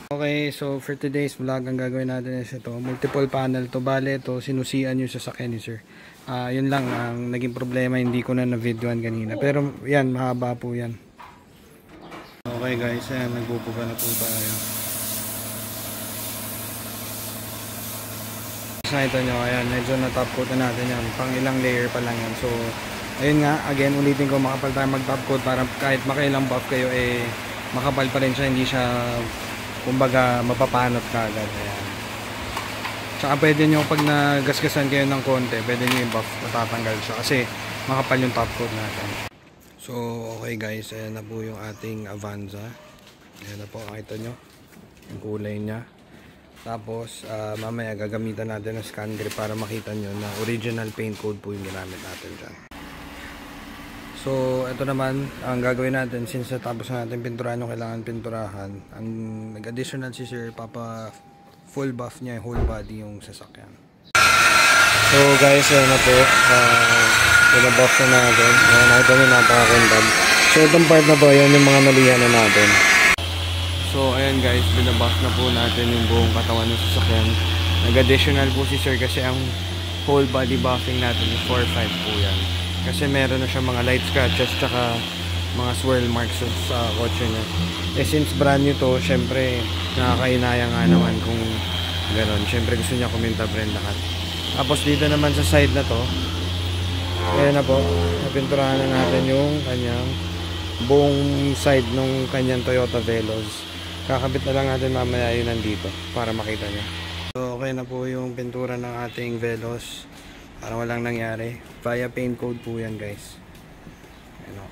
Okay, so for today's vlog, ang gagawin natin is ito, multiple panel to. Bale, ito, sinusian yung sasakyan ni sir. Yun lang, ang naging problema, hindi ko na na-videoan kanina. Pero yan, mahaba po yan. Okay guys, ayan, nagbubuga na po tayo. Nakita nyo, ayan, medyo na-top coat na natin yan. Pang ilang layer pa lang yan. So, ayun nga, again, ulitin ko, makapal tayo mag-top coat para kahit makailang buff kayo, makapal pa rin siya, hindi siya kumbaga mapapanot ka agad. Ayan. Tsaka pwede nyo pag nagasgasan kayo ng konti, pwede nyo yung buff, matatanggal siya kasi makapal yung top coat natin. So okay guys, ayan na po yung ating Avanza. Ayan na po, nakita nyo yung kulay nya. Tapos mamaya gagamitan natin ng scan grip para makita nyo na original paint code po yung ginamit natin dyan. So, ito naman, ang gagawin natin, since natapos na natin pinturahan yung kailangan pinturahan, ang nag-additional si sir, full buff niya, whole body yung sasakyan. So guys, yan na po, pinabuff na natin. Nakita nyo, napaka-rental. So, itong part na po, yan yung mga nalihan na natin. So, ayan guys, pinabuff na po natin yung buong katawan ng sasakyan. Nag-additional po si sir kasi ang whole body buffing natin is 4.5 po yan. Kasi meron na siya mga light scratches tsaka mga swirl marks sa kotse niya. Since brand new to, syempre nakakainaya nga naman kung gano'n. Syempre gusto niya kuminta brand lahat. Tapos dito naman sa side na to, ayan na po, napinturahan na natin yung kanyang buong side nung kanyang Toyota Veloz. Kakabit na lang natin mamaya yun nandito para makita niya. So okay na po yung pintura ng ating Veloz. Para walang nangyari. Via paint code po yan guys. Ano.